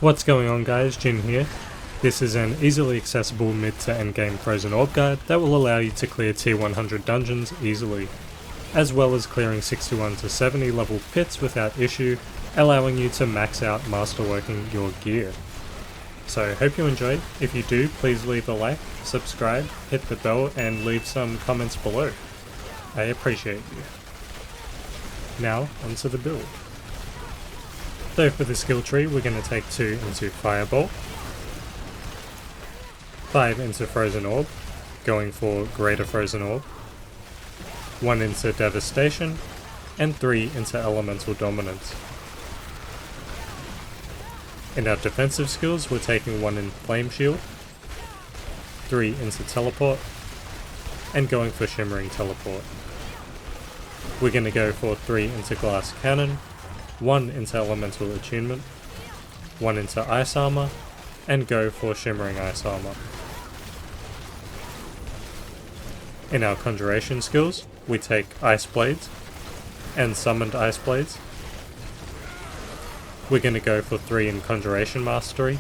What's going on guys, Jin here. This is an easily accessible mid to end game Frozen Orb guide that will allow you to clear tier 100 dungeons easily, as well as clearing 61 to 70 level pits without issue, allowing you to max out masterworking your gear. So hope you enjoyed. If you do, please leave a like, subscribe, hit the bell and leave some comments below. I appreciate you. Now onto the build. So for the skill tree we're going to take 2 into Firebolt, 5 into Frozen Orb, going for Greater Frozen Orb, 1 into Devastation, and 3 into Elemental Dominance. In our defensive skills we're taking 1 in Flame Shield, 3 into Teleport, and going for Shimmering Teleport. We're going to go for 3 into Glass Cannon, 1 into Elemental Attunement, 1 into Ice Armor, and go for Shimmering Ice Armor. In our Conjuration skills, we take Ice Blades and Summoned Ice Blades. We're going to go for 3 in Conjuration Mastery,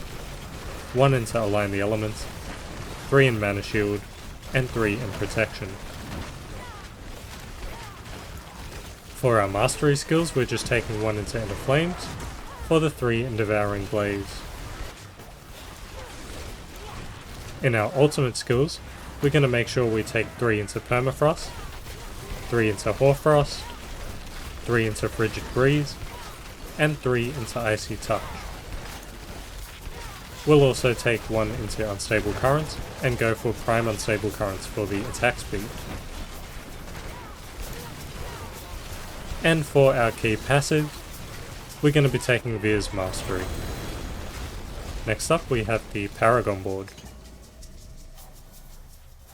1 into Align the Elements, 3 in Mana Shield, and 3 in Protection. For our Mastery skills, we're just taking 1 into Inner Flames, for the 3 in Devouring Blaze. In our Ultimate skills, we're going to make sure we take 3 into Permafrost, 3 into Hoarfrost, 3 into Frigid Breeze, and 3 into Icy Touch. We'll also take 1 into Unstable Currents, and go for Prime Unstable Currents for the attack speed. And for our key passive, we're going to be taking Veer's Mastery. Next up we have the Paragon Board.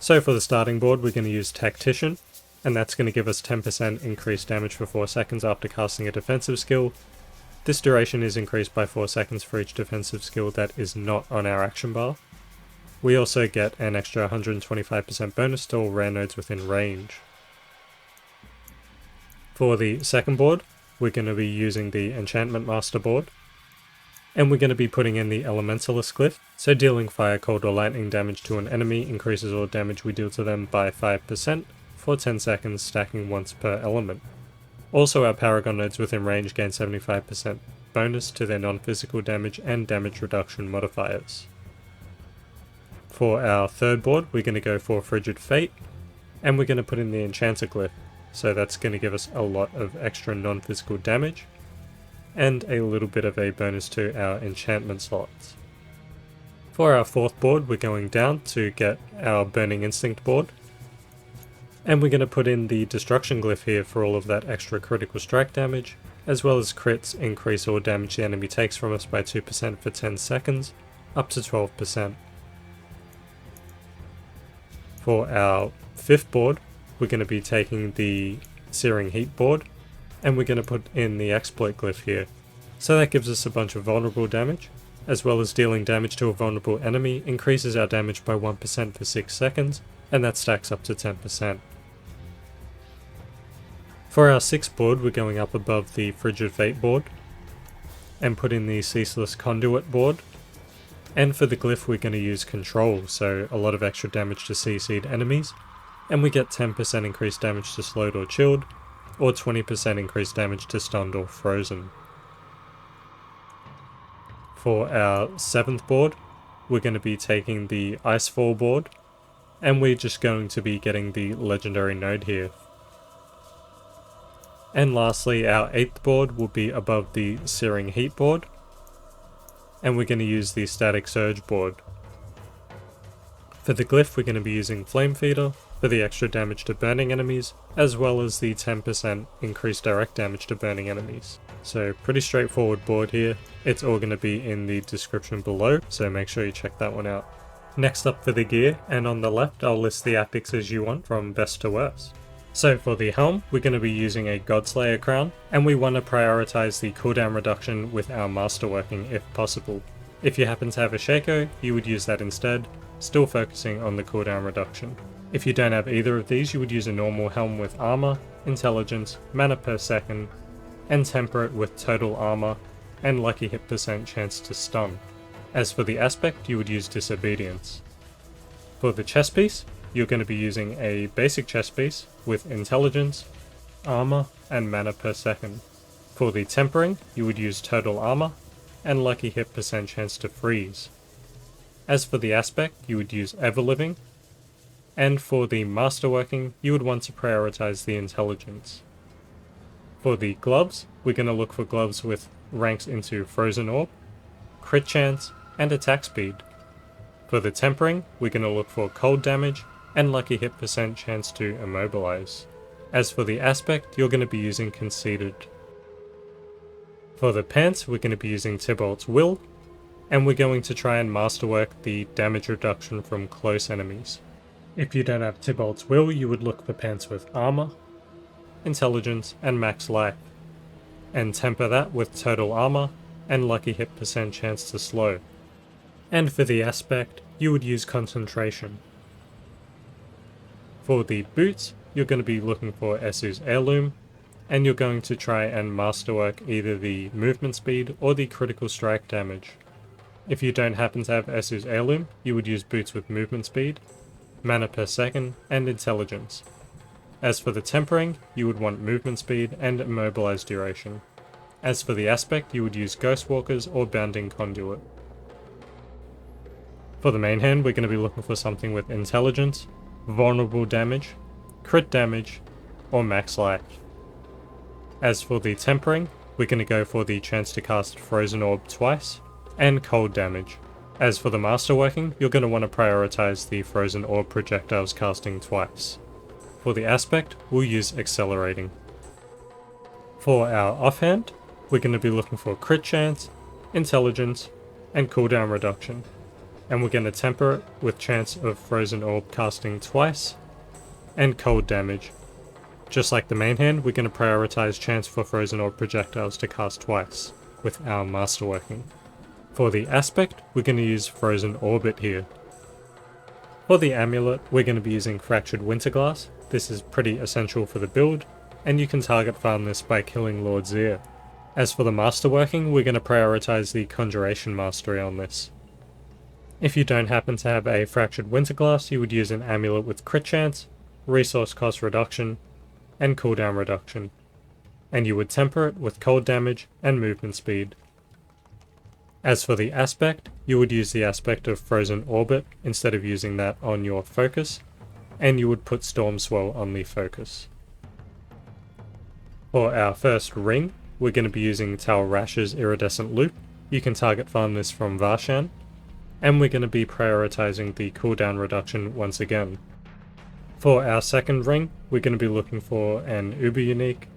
So for the starting board we're going to use Tactician, and that's going to give us 10% increased damage for 4 seconds after casting a defensive skill. This duration is increased by 4 seconds for each defensive skill that is not on our action bar. We also get an extra 125% bonus to all rare nodes within range. For the second board, we're going to be using the Enchantment Master board, and we're going to be putting in the Elementalist Glyph, so dealing fire, cold or lightning damage to an enemy increases all damage we deal to them by 5% for 10 seconds, stacking once per element. Also our Paragon nodes within range gain 75% bonus to their non-physical damage and damage reduction modifiers. For our third board, we're going to go for Frigid Fate, and we're going to put in the Enchanter Glyph. So that's going to give us a lot of extra non-physical damage, and a little bit of a bonus to our enchantment slots. For our fourth board we're going down to get our Burning Instinct board, and we're going to put in the Destruction Glyph here for all of that extra critical strike damage, as well as crits increase all damage the enemy takes from us by 2% for 10 seconds, up to 12%. For our fifth board, we're going to be taking the Searing Heat board, and we're going to put in the Exploit Glyph here. So that gives us a bunch of vulnerable damage, as well as dealing damage to a vulnerable enemy increases our damage by 1% for 6 seconds, and that stacks up to 10%. For our sixth board we're going up above the Frigid Fate board, and put in the Ceaseless Conduit board, and for the glyph we're going to use Control, so a lot of extra damage to CC'd enemies, and we get 10% increased damage to slowed or chilled, or 20% increased damage to stunned or frozen. For our seventh board, we're going to be taking the Icefall board, and we're just going to be getting the legendary node here. And lastly, our eighth board will be above the Searing Heat board, and we're going to use the Static Surge board. For the glyph we're going to be using Flame Feeder for the extra damage to burning enemies, as well as the 10% increased direct damage to burning enemies. So pretty straightforward board here. It's all going to be in the description below, so make sure you check that one out. Next up for the gear, and on the left I'll list the affixes you want from best to worst. So for the helm, we're going to be using a Godslayer crown, and we want to prioritize the cooldown reduction with our masterworking if possible. If you happen to have a Shako, you would use that instead, still focusing on the cooldown reduction. If you don't have either of these, you would use a normal helm with armor, intelligence, mana per second, and temper it with total armor, and lucky hit percent chance to stun. As for the aspect, you would use Disobedience. For the chest piece, you're going to be using a basic chest piece with Intelligence, Armor, and Mana per second. For the tempering, you would use Total Armor, and lucky hit percent chance to freeze. As for the aspect, you would use Everliving, and for the masterworking, you would want to prioritize the Intelligence. For the gloves, we're going to look for gloves with ranks into Frozen Orb, Crit Chance, and Attack Speed. For the tempering, we're going to look for cold damage, and lucky hit percent chance to immobilize. As for the aspect, you're going to be using Conceited. For the pants, we're going to be using Tibault's Will, and we're going to try and masterwork the damage reduction from close enemies. If you don't have Tibault's Will, you would look for pants with Armor, Intelligence, and Max Life, and temper that with Total Armor and lucky hit percent chance to slow. And for the aspect, you would use Concentration. For the boots, you're going to be looking for Esu's Heirloom, and you're going to try and masterwork either the movement speed or the critical strike damage. If you don't happen to have Esu's Heirloom, you would use boots with movement speed, mana per second, and intelligence. As for the tempering, you would want movement speed and immobilize duration. As for the aspect, you would use Ghostwalkers or Bounding Conduit. For the main hand, we're going to be looking for something with intelligence, vulnerable damage, crit damage, or max life. As for the tempering, we're going to go for the chance to cast Frozen Orb twice, and cold damage. As for the masterworking, you're going to want to prioritize the Frozen Orb projectiles casting twice. For the aspect, we'll use accelerating. For our offhand, we're going to be looking for crit chance, intelligence, and cooldown reduction. And we're going to temper it with chance of Frozen Orb casting twice, and cold damage. Just like the main hand, we're going to prioritize chance for Frozen Orb projectiles to cast twice, with our masterworking. For the aspect, we're going to use Frozen Orbit here. For the amulet, we're going to be using Fractured Winterglass. This is pretty essential for the build, and you can target farm this by killing Lord Zir. As for the masterworking, we're going to prioritize the Conjuration Mastery on this. If you don't happen to have a Fractured Winterglass, you would use an amulet with crit chance, resource cost reduction, and cooldown reduction, and you would temper it with cold damage and movement speed. As for the aspect, you would use the aspect of Frozen Orbit instead of using that on your focus, and you would put Storm Swell on the focus. For our first ring, we're going to be using Tal Rash's Iridescent Loop. You can target farm this from Varshan, and we're going to be prioritizing the cooldown reduction once again. For our second ring, we're going to be looking for an uber unique,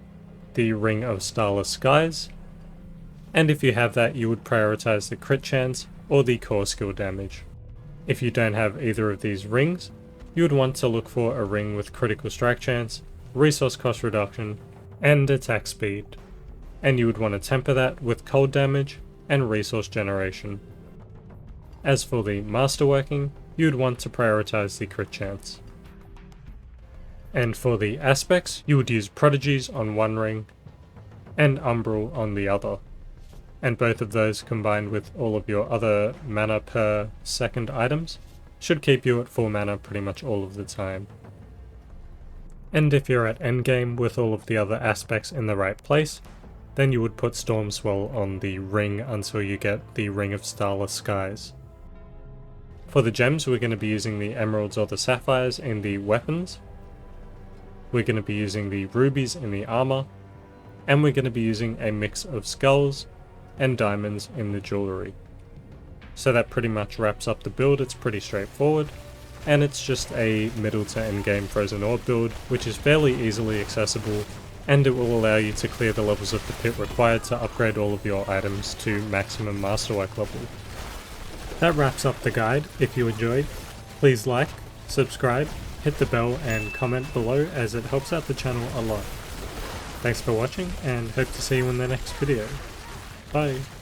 the Ring of Starless Skies, and if you have that, you would prioritize the crit chance or the core skill damage. If you don't have either of these rings, you would want to look for a ring with critical strike chance, resource cost reduction, and attack speed, and you would want to temper that with cold damage and resource generation. As for the masterworking, you would want to prioritize the crit chance. And for the aspects, you would use Prodigies on one ring, and Umbral on the other. And both of those combined with all of your other mana per second items should keep you at full mana pretty much all of the time. And if you're at endgame with all of the other aspects in the right place, then you would put Stormswell on the ring until you get the Ring of Starless Skies. For the gems, we're going to be using the emeralds or the sapphires in the weapons, we're going to be using the rubies in the armor, and we're going to be using a mix of skulls and diamonds in the jewelry. So that pretty much wraps up the build. It's pretty straightforward, and it's just a middle to end game Frozen Orb build, which is fairly easily accessible, and it will allow you to clear the levels of the pit required to upgrade all of your items to maximum masterwork level. That wraps up the guide. If you enjoyed, please like, subscribe, hit the bell and comment below as it helps out the channel a lot. Thanks for watching and hope to see you in the next video. Bye!